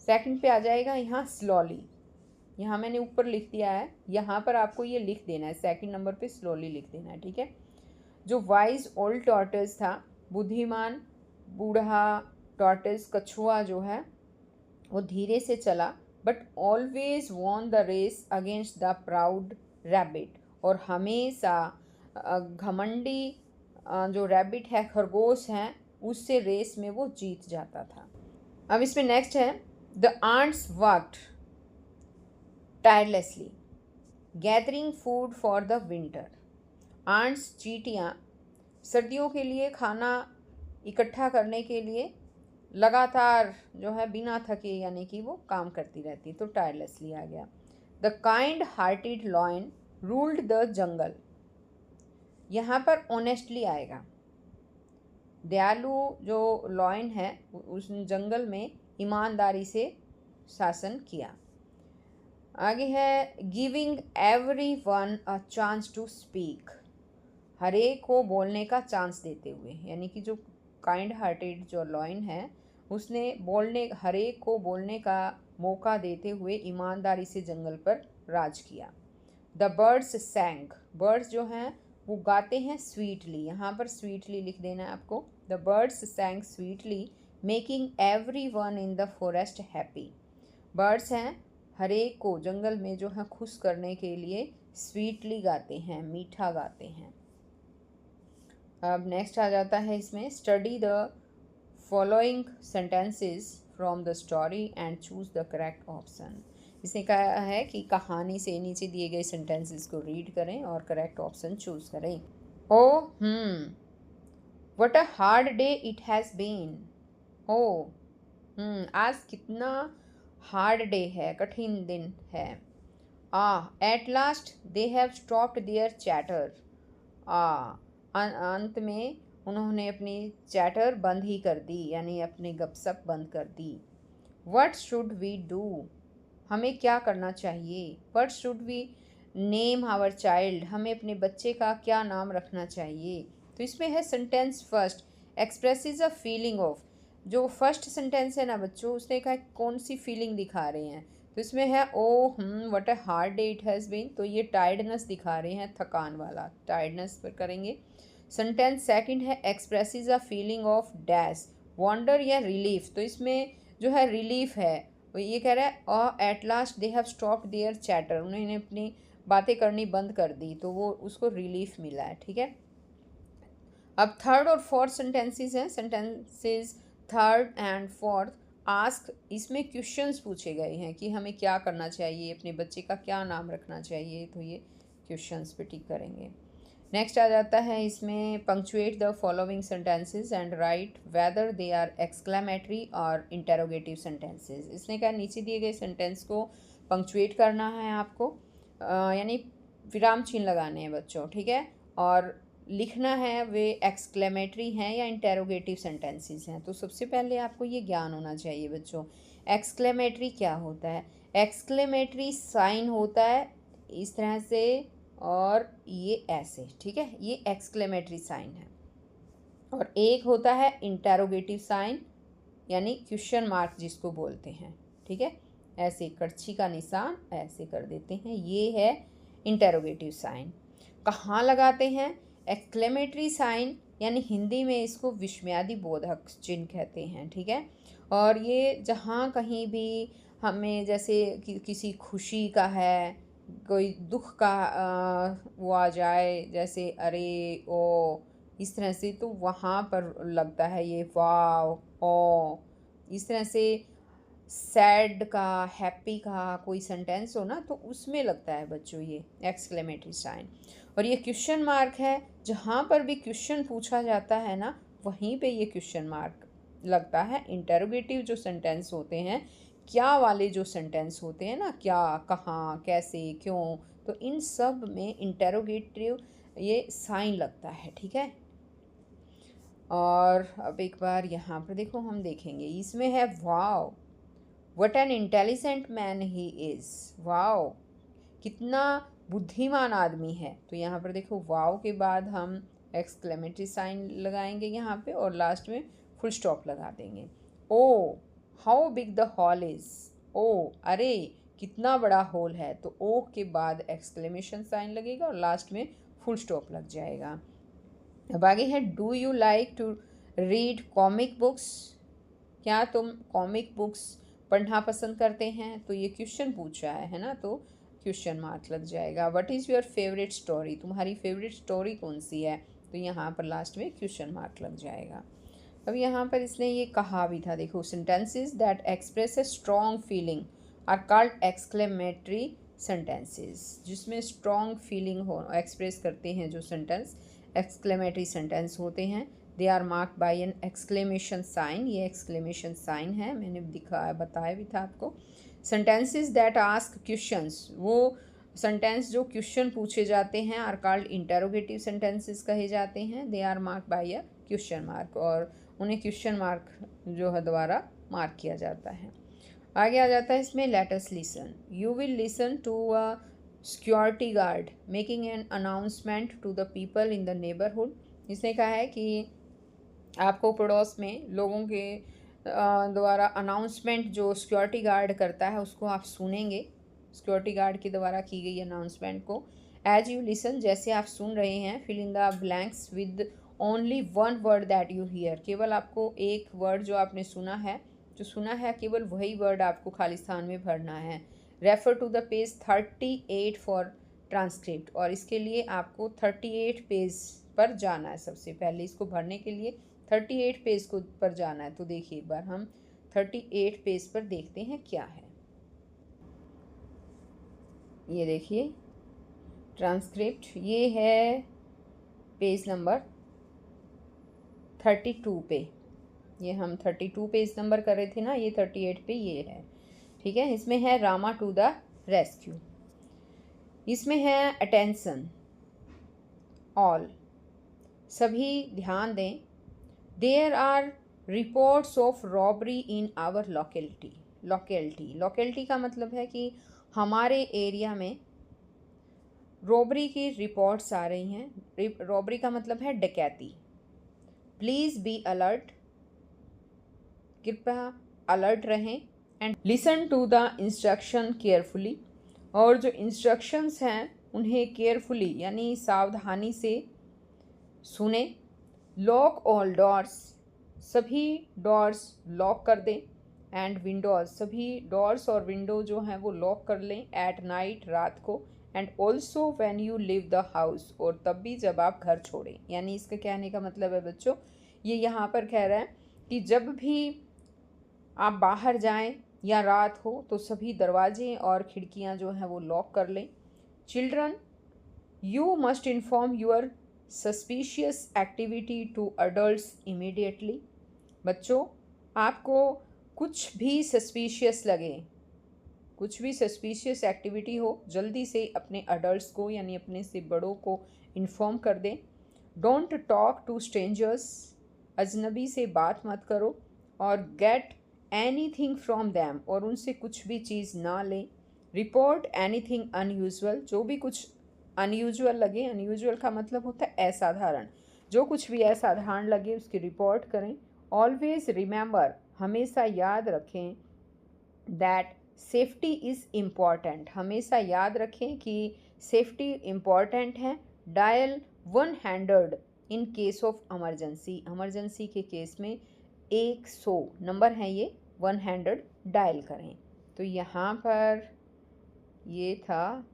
second पे आ जाएगा यहाँ स्लोली, यहाँ मैंने ऊपर लिख दिया है, यहाँ पर आपको ये लिख देना है, सेकंड नंबर पे स्लोली लिख देना है, ठीक है। जो वाइज ओल्ड टॉर्टोइस था, बुद्धिमान बूढ़ा टॉर्टोइस, कछुआ जो है वो धीरे से चला, but always won the race against the proud rabbit, और हमेशा घमंडी जो रैबिट है, खरगोश हैं, उससे रेस में वो जीत जाता था। अब इसमें नेक्स्ट है the ants worked tirelessly gathering food for the winter. Ants चींटियाँ सर्दियों के लिए खाना इकट्ठा करने के लिए लगातार जो है बिना थके यानी कि वो काम करती रहती, तो टायरलेसली आ गया। The kind hearted lion ruled the jungle, यहाँ पर ऑनेस्टली आएगा। दयालु जो लॉयन है उस जंगल में ईमानदारी से शासन किया। आगे है giving every one a chance to speak, हर एक को बोलने का चांस देते हुए, यानी कि जो काइंड हार्टेड जो लॉयन है उसने हर एक को बोलने का मौका देते हुए ईमानदारी से जंगल पर राज किया। द बर्ड्स सैंग, बर्ड्स जो हैं वो गाते हैं स्वीटली, यहाँ पर स्वीटली लिख देना है आपको। The birds सैंग sweetly making every one in the forest happy, birds हैं हर एक को जंगल में जो है खुश करने के लिए स्वीटली गाते हैं, मीठा गाते हैं। अब नेक्स्ट आ जाता है इसमें study the following sentences from the story and choose the correct option. इसने कहा है कि कहानी से नीचे दिए गए सेंटेंसेस को रीड करें और करेक्ट ऑप्शन चूज करें। Oh what a hard day it has been, ओ आज कितना हार्ड डे है, कठिन दिन है। At last they have stopped their chatter, अंत में उन्होंने अपनी चैटर बंद ही कर दी, यानी अपनी गपशप बंद कर दी। वट शुड वी डू, हमें क्या करना चाहिए। What should we name our child, हमें अपने बच्चे का क्या नाम रखना चाहिए। तो इसमें है sentence first, expresses a feeling of. जो फर्स्ट सेंटेंस है ना बच्चों, उसने कहा कौन सी फीलिंग दिखा रहे हैं। तो इसमें है oh what a hard day it has been, तो ये टायर्डनेस दिखा रहे हैं, थकान वाला, टायर्डनेस पर करेंगे। सेंटेंस सेकंड है expresses a feeling of dash, wonder या रिलीफ। तो इसमें जो है रिलीफ है, वो ये कह रहा है और at last they have stopped their chatter, उन्होंने अपनी बातें करनी बंद कर दी, तो वो उसको रिलीफ मिला है। ठीक है, अब थर्ड और फोर्थ सेंटेंसेस हैं। Sentences third and fourth ask, इसमें क्वेश्चंस पूछे गए हैं कि हमें क्या करना चाहिए, अपने बच्चे का क्या नाम रखना चाहिए, तो ये क्वेश्चंस पे टिक करेंगे। नेक्स्ट आ जाता है इसमें punctuate the following sentences and write whether they are exclamatory और इंटेरोगेटिव सेंटेंसेस। इसने कहा नीचे दिए गए सेंटेंस को पंक्चुएट करना है आपको, यानी विराम चिन्ह लगाने हैं बच्चों। ठीक है, और लिखना है वे एक्सक्लेमेटरी हैं या इंटेरोगेटिव सेंटेंसेस हैं। तो सबसे पहले आपको ये ज्ञान होना चाहिए बच्चों, एक्सक्लेमेटरी क्या होता है। एक्सक्लेमेटरी साइन होता है इस तरह से और ये ऐसे, ठीक है, ये एक्सक्लेमेटरी साइन है। और एक होता है इंटेरोगेटिव साइन, यानी क्वेश्चन मार्क जिसको बोलते हैं। ठीक है, ऐसे कड़छी का निशान ऐसे कर देते हैं, ये है इंटेरोगेटिव साइन। कहाँ लगाते हैं, एक्सक्लेमेटरी साइन, यानी हिंदी में इसको विस्मयादि बोधक चिन्ह कहते हैं। ठीक है, और ये जहाँ कहीं भी हमें जैसे किसी खुशी का है, कोई दुख का वो आ जाए, जैसे अरे ओ, इस तरह से, तो वहाँ पर लगता है ये वाव ओ। इस तरह से सैड का, हैप्पी का कोई सेंटेंस हो ना, तो उसमें लगता है बच्चों ये एक्सक्लेमेटरी साइन। और ये क्वेश्चन मार्क है, जहाँ पर भी क्वेश्चन पूछा जाता है ना, वहीं पे ये क्वेश्चन मार्क लगता है। इंटेरोगेटिव जो सेंटेंस होते हैं, क्या वाले जो सेंटेंस होते हैं ना, क्या, कहाँ, कैसे, क्यों, तो इन सब में इंटेरोगेटिव ये साइन लगता है। ठीक है, और अब एक बार यहाँ पर देखो, हम देखेंगे इसमें है wow what an intelligent man he is, wow कितना बुद्धिमान आदमी है। तो यहाँ पर देखो वाव के बाद हम एक्सक्लेमेटरी साइन लगाएंगे यहाँ पे, और लास्ट में फुल स्टॉप लगा देंगे। Oh how big the hall is, ओ अरे कितना बड़ा हॉल है, तो ओ के बाद एक्सक्लेमेशन साइन लगेगा और लास्ट में फुल स्टॉप लग जाएगा। अब आगे है do you like to read comic books, क्या तुम कॉमिक बुक्स पढ़ना पसंद करते हैं। तो ये क्वेश्चन पूछा है ना, तो क्वेश्चन मार्क लग जाएगा। What is your favourite story, तुम्हारी फेवरेट स्टोरी कौन सी है, तो यहाँ पर लास्ट में क्वेश्चन मार्क लग जाएगा। अब यहाँ पर इसने ये कहा भी था, देखो sentences that express a strong feeling are called exclamatory sentences, जिसमें स्ट्रॉन्ग फीलिंग हो एक्सप्रेस करते हैं जो सेंटेंस, एक्सक्लेमेटरी सेंटेंस होते हैं। They are marked by an exclamation sign, ये एक्सक्लेमेशन साइन है, मैंने बताया भी था आपको। सेंटेंसेस दैट आस्क क्वेश्चंस, वो सेंटेंस जो क्वेश्चन पूछे जाते हैं आर कॉल्ड इंटेरोगेटिव सेंटेंसेस कहे जाते हैं। They are marked by a question mark, और उन्हें क्वेश्चन मार्क जो है द्वारा मार्क किया जाता है। आगे आ जाता है इसमें let us listen, you will listen to a security guard making an announcement to the people in the neighbourhood. इसने कहा है कि आपको पड़ोस में लोगों के द्वारा अनाउंसमेंट जो सिक्योरिटी गार्ड करता है उसको आप सुनेंगे, सिक्योरिटी गार्ड के द्वारा की गई अनाउंसमेंट को। एज यू लिसन, जैसे आप सुन रहे हैं, fill in the blanks with only one word that you hear, केवल आपको एक वर्ड जो आपने सुना है, केवल वही वर्ड आपको खाली स्थान में भरना है। Refer to the page 38 for transcript, और इसके लिए आपको 38 पेज पर जाना है। सबसे पहले इसको भरने के लिए 38 पेज को पर जाना है। तो देखिए एक बार हम 38 पेज पर देखते हैं क्या है। ये देखिए ट्रांसक्रिप्ट, ये है पेज नंबर 32 पे, ये हम 32 पेज नंबर कर रहे थे ना, ये 38 पे ये है। ठीक है, इसमें है रामा टू द रेस्क्यू, इसमें है अटेंशन ऑल, सभी ध्यान दें। There are reports of robbery in our locality का मतलब है कि हमारे एरिया में रॉबरी की रिपोर्ट्स आ रही हैं। रॉबरी का मतलब है डकैती। प्लीज़ बी अलर्ट, कृपया अलर्ट रहें। And listen to the instruction carefully, और जो इंस्ट्रक्शंस हैं उन्हें केयरफुली यानी सावधानी से सुने। लॉक ऑल डोर्स, सभी डोर्स लॉक कर दें। एंड विंडोज, सभी डोर्स और विंडो जो हैं वो लॉक कर लें एट नाइट, रात को। And also when you live the house, और तब भी जब आप घर छोड़ें। यानी इसका कहने का मतलब है बच्चों, ये यहाँ पर कह रहा है कि जब भी आप बाहर जाएं या रात हो तो सभी दरवाजे और खिड़कियाँ जो हैं वो लॉक कर लें। Children, you must inform your suspicious activity to adults immediately. बच्चों, आपको कुछ भी सस्पिशियस लगे, कुछ भी सस्पिशियस एक्टिविटी हो, जल्दी से अपने अडल्ट्स को यानी अपने से बड़ों को इन्फॉर्म कर दें। डोंट टॉक टू स्ट्रेंजर्स, अजनबी से बात मत करो। और गेट एनीथिंग फ्रॉम दैम, और उनसे कुछ भी चीज़ ना लें। रिपोर्ट एनीथिंग अनयूजुअल, जो भी कुछ अनयूजुअल लगे, अनयूजुअल का मतलब होता है असाधारण, जो कुछ भी असाधारण लगे उसकी रिपोर्ट करें। ऑलवेज रिमेंबर, हमेशा याद रखें, दैट सेफ्टी इज़ इम्पॉर्टेंट, हमेशा याद रखें कि सेफ्टी इम्पॉर्टेंट है। Dial 100 in case of emergency, emergency के केस में 100 नंबर है ये, 100 डायल करें। तो यहाँ पर ये था।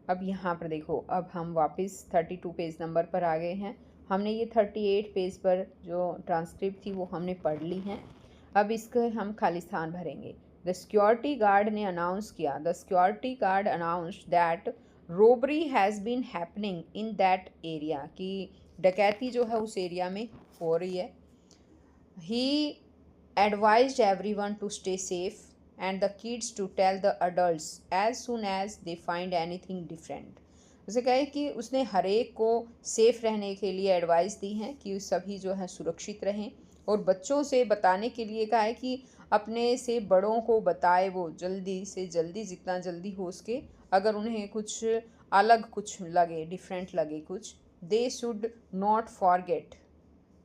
अब यहाँ पर देखो, अब हम वापस 32 पेज नंबर पर आ गए हैं। हमने ये 38 पेज पर जो ट्रांसक्रिप्ट थी वो हमने पढ़ ली हैं। अब इसके हम खाली स्थान भरेंगे। द सिक्योरिटी गार्ड ने अनाउंस किया, the security guard announced that robbery has been happening in that area, कि डकैती जो है उस एरिया में हो रही है। He advised everyone to stay safe and the kids to tell the adults as soon as they find anything different। उसे कहे कि उसने हर एक को सेफ रहने के लिए एडवाइस दी है कि सभी जो है सुरक्षित रहें, और बच्चों से बताने के लिए कहा है कि अपने से बड़ों को बताए वो जल्दी से जल्दी, जितना जल्दी हो सके। अगर उन्हें कुछ अलग कुछ लगे, डिफरेंट लगे कुछ, they should not forget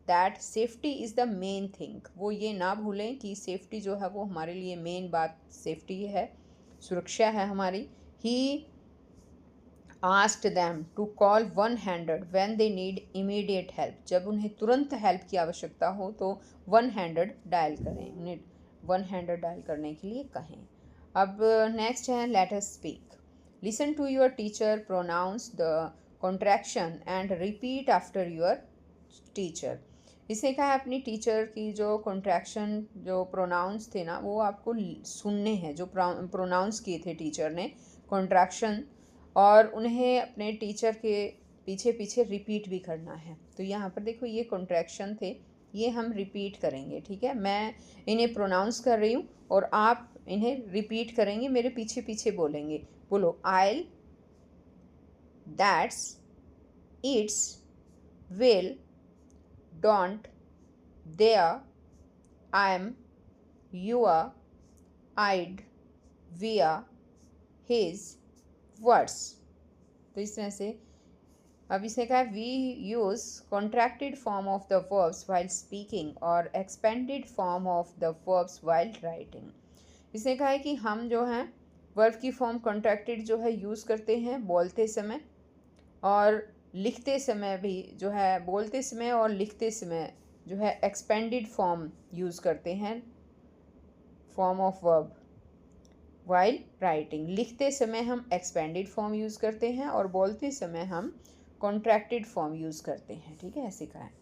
that safety is the main thing. वो ये ना भूलें कि सेफ्टी जो है वो हमारे लिए मेन बात सेफ्टी है, सुरक्षा है हमारी। He asked them to call 100 when they need immediate help, जब उन्हें तुरंत हेल्प की आवश्यकता हो तो 100 डायल करें, उन्हें 100 डायल करने के लिए कहें। अब नेक्स्ट है let us speak. Listen to your teacher, pronounce the contraction and repeat after your teacher. इसे कहा है अपनी टीचर की जो कॉन्ट्रैक्शन, जो प्रोनाउंस थे ना, वो आपको सुनने हैं, जो प्रोनाउंस किए थे टीचर ने कॉन्ट्रैक्शन, और उन्हें अपने टीचर के पीछे पीछे रिपीट भी करना है। तो यहाँ पर देखो ये कॉन्ट्रैक्शन थे, ये हम रिपीट करेंगे, ठीक है। मैं इन्हें प्रोनाउंस कर रही हूँ और आप इन्हें रिपीट करेंगे, मेरे पीछे पीछे बोलेंगे। बोलो, I'll, that's, it's, will, don't, there, I am, you are, I'd, we are, his, words। तो इस तरह से अब इसने कहा we use contracted form of the verbs while speaking और expanded form of the verbs while writing. इसने कहा है कि हम जो हैं वर्ब की फॉर्म कॉन्ट्रैक्टेड जो है यूज़ करते हैं बोलते समय, और लिखते समय भी जो है, बोलते समय और लिखते समय जो है एक्सपेंडेड फॉर्म यूज़ करते हैं, form of verb while writing. लिखते समय हम एक्सपेंडेड फॉर्म यूज़ करते हैं और बोलते समय हम कॉन्ट्रैक्टेड फॉर्म यूज़ करते हैं, ठीक है, ऐसे कहा है।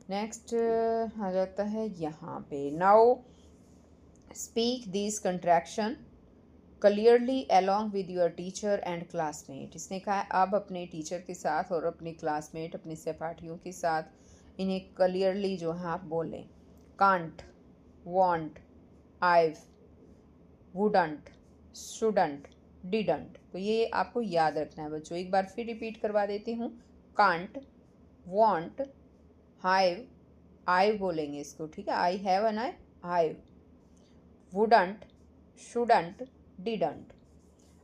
नेक्स्ट आ जाता है यहाँ पे, now speak this contraction clearly along with your teacher and classmate. इसने कहा अब अपने टीचर के साथ और अपने क्लासमेट, अपने सहपाठियों के साथ इन्हें क्लियरली जो है आप बोलें। Can't, won't, I've, wouldn't, shouldn't, didn't. तो ये आपको याद रखना है बच्चों। एक बार फिर रिपीट करवा देती हूँ। कांट, वॉन्ट, हाइव, आई बोलेंगे इसको, ठीक है, I have and I, I've, wouldn't, shouldn't, didn't.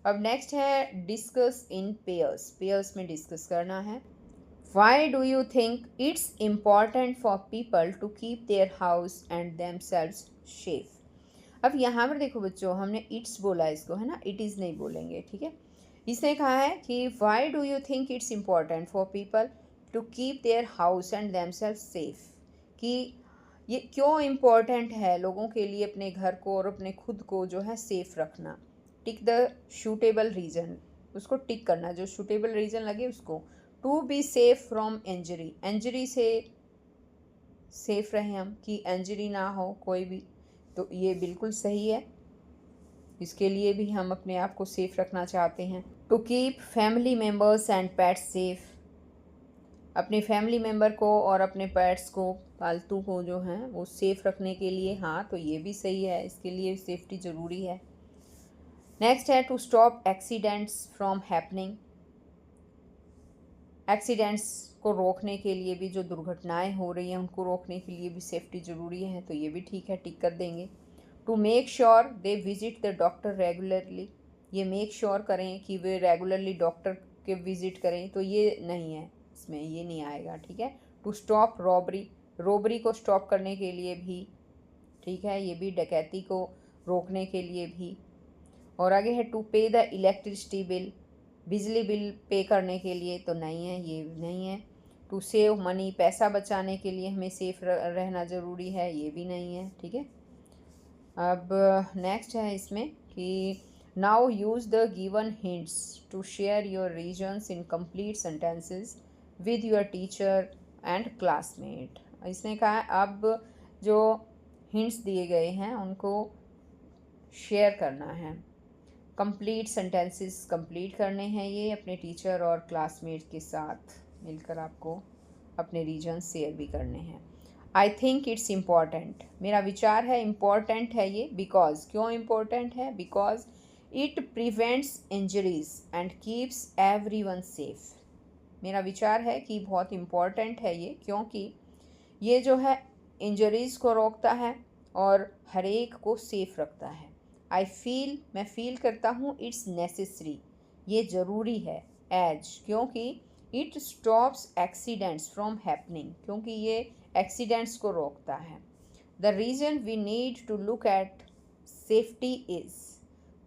अब नेक्स्ट है डिस्कस इन पेयर्स, पेयर्स में डिस्कस करना है। Why do you think it's important for people to keep their house and themselves safe. अब यहाँ पर देखो बच्चों, हमने इट्स बोला इसको, है ना, इट इज़ नहीं बोलेंगे, ठीक है। इसने कहा है कि why do you think it's important for people to keep their house and themselves safe, कि ये क्यों इम्पॉर्टेंट है लोगों के लिए अपने घर को और अपने खुद को जो है सेफ रखना। टिक द शूटेबल रीज़न, उसको टिक करना, जो शूटेबल रीज़न लगे उसको। To be safe from injury, injury से सेफ रहें हम, कि इंजरी ना हो कोई भी, तो ये बिल्कुल सही है, इसके लिए भी हम अपने आप को सेफ रखना चाहते हैं। To keep family members and pets safe, अपने फैमिली मेम्बर को और अपने पेट्स को, पालतू को जो हैं वो सेफ रखने के लिए, हाँ तो ये भी सही है, इसके लिए सेफ्टी ज़रूरी है। नेक्स्ट है to stop accidents from happening, accidents को रोकने के लिए भी, जो दुर्घटनाएं हो रही हैं उनको रोकने के लिए भी सेफ्टी ज़रूरी है, तो ये भी ठीक है, टिक कर देंगे। To make sure they visit the doctor regularly, ये मेक श्योर करें कि वे रेगुलरली डॉक्टर के विजिट करें, तो ये नहीं है, इसमें ये नहीं आएगा, ठीक है। टू स्टॉप रॉबरी, रॉबरी को स्टॉप करने के लिए भी, ठीक है, ये भी डकैती को रोकने के लिए भी। और आगे है टू पे द इलेक्ट्रिसिटी बिल, बिजली बिल पे करने के लिए, तो नहीं है, ये नहीं है। टू सेव मनी, पैसा बचाने के लिए हमें सेफ रहना ज़रूरी है, ये भी नहीं है, ठीक है। अब नेक्स्ट है इसमें कि now use the given hints to share your reasons in complete sentences with your teacher and classmate. इसने कहा है अब जो हिंट्स दिए गए हैं उनको शेयर करना है, कंप्लीट सेंटेंसेस कंप्लीट करने हैं, ये अपने टीचर और क्लासमेट के साथ मिलकर आपको अपने रीजन शेयर भी करने हैं। आई थिंक इट्स इम्पॉर्टेंट, मेरा विचार है इम्पॉर्टेंट है ये, बिकॉज, क्यों इम्पॉर्टेंट है, because it prevents injuries and keeps everyone safe. मेरा विचार है कि बहुत इम्पॉर्टेंट है ये, क्योंकि ये जो है इंजरीज़ को रोकता है और हर एक को सेफ रखता है। आई फील, मैं फील करता हूँ, इट्स नेसेसरी, ये ज़रूरी है, एज, क्योंकि it stops accidents from happening, क्योंकि ये एक्सीडेंट्स को रोकता है। The reason we need to look at safety is,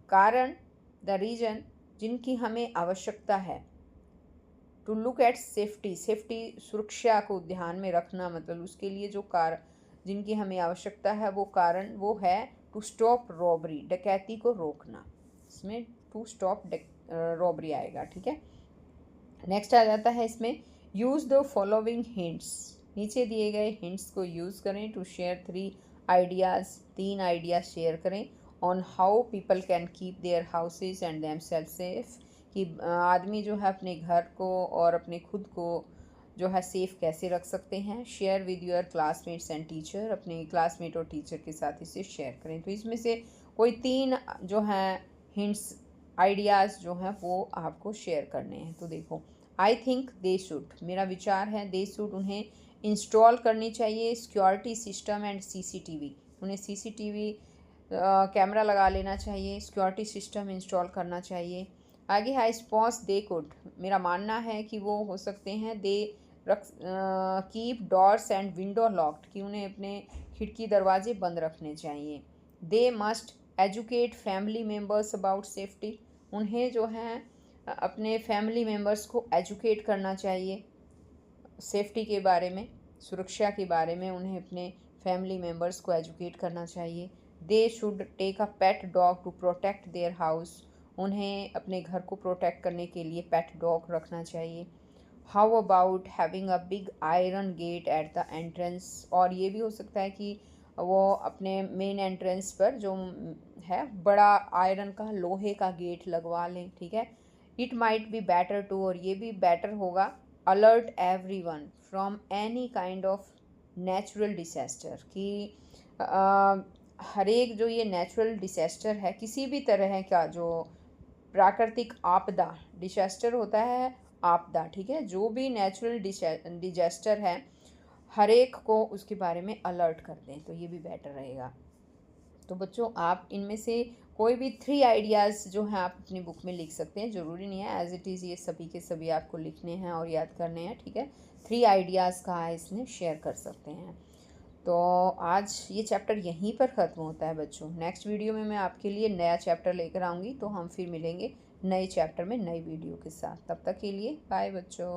कारण, द रीज़न जिनकी हमें आवश्यकता है, to look at safety, safety सुरक्षा को ध्यान में रखना, मतलब उसके लिए जो कारण जिनकी हमें आवश्यकता है वो कारण वो है टू स्टॉप रॉबरी, डकैती को रोकना, इसमें टू स्टॉप रॉबरी आएगा, ठीक है। नेक्स्ट आ जाता है इसमें यूज़ द फॉलोइंग हिंट्स, नीचे दिए गए हिंट्स को यूज़ करें to share 3 ideas, 3 ideas share करें on how people can keep their houses and themselves safe, कि आदमी जो है अपने घर को और अपने खुद को जो है सेफ़ कैसे रख सकते हैं। Share with your classmates and teacher, अपने क्लासमेट और टीचर के साथ इसे शेयर करें। तो इसमें से कोई 3 जो हैं हिंट्स, आइडियाज़ जो हैं वो आपको शेयर करने हैं। तो देखो, आई थिंक दे शुड, मेरा विचार है दे शुड, उन्हें इंस्टॉल करनी चाहिए सिक्योरिटी सिस्टम एंड सीसीटीवी, उन्हें सीसीटीवी कैमरा लगा लेना चाहिए, सिक्योरिटी सिस्टम इंस्टॉल करना चाहिए। आगे है स्पॉस दे कुड, मेरा मानना है कि वो हो सकते हैं, दे रख keep doors and window locked, कि उन्हें अपने खिड़की दरवाजे बंद रखने चाहिए। They must educate family members about safety, उन्हें जो है अपने फैमिली मेम्बर्स को एजुकेट करना चाहिए सेफ्टी के बारे में, सुरक्षा के बारे में उन्हें अपने फैमिली मेम्बर्स को एजुकेट करना चाहिए। They should take a pet dog to protect their house, उन्हें अपने घर को प्रोटेक्ट करने के लिए पेट डॉग रखना चाहिए। How about having a big iron gate at the entrance, और ये भी हो सकता है कि वो अपने मेन एंट्रेंस पर जो है बड़ा आयरन का, लोहे का गेट लगवा लें, ठीक है। It might be better to, और ये भी बेटर होगा, alert everyone from any kind of natural disaster, कि हर एक जो ये नेचुरल डिसास्टर है, किसी भी तरह का जो प्राकृतिक आपदा, डिसास्टर होता है आपदा, ठीक है, जो भी नेचुरल डिजास्टर है हर एक को उसके बारे में अलर्ट कर दें, तो ये भी बेटर रहेगा। तो बच्चों आप इनमें से कोई भी 3 आइडियाज़ जो हैं आप अपनी बुक में लिख सकते हैं, ज़रूरी नहीं है एज इट इज़ ये सभी के सभी आपको लिखने हैं और याद करने हैं, ठीक है। 3 आइडियाज़ का इसमें शेयर कर सकते हैं। तो आज ये चैप्टर यहीं पर ख़त्म होता है बच्चों। नेक्स्ट वीडियो में मैं आपके लिए नया चैप्टर लेकर आऊँगी, तो हम फिर मिलेंगे नए चैप्टर में नई वीडियो के साथ। तब तक के लिए बाय बच्चों।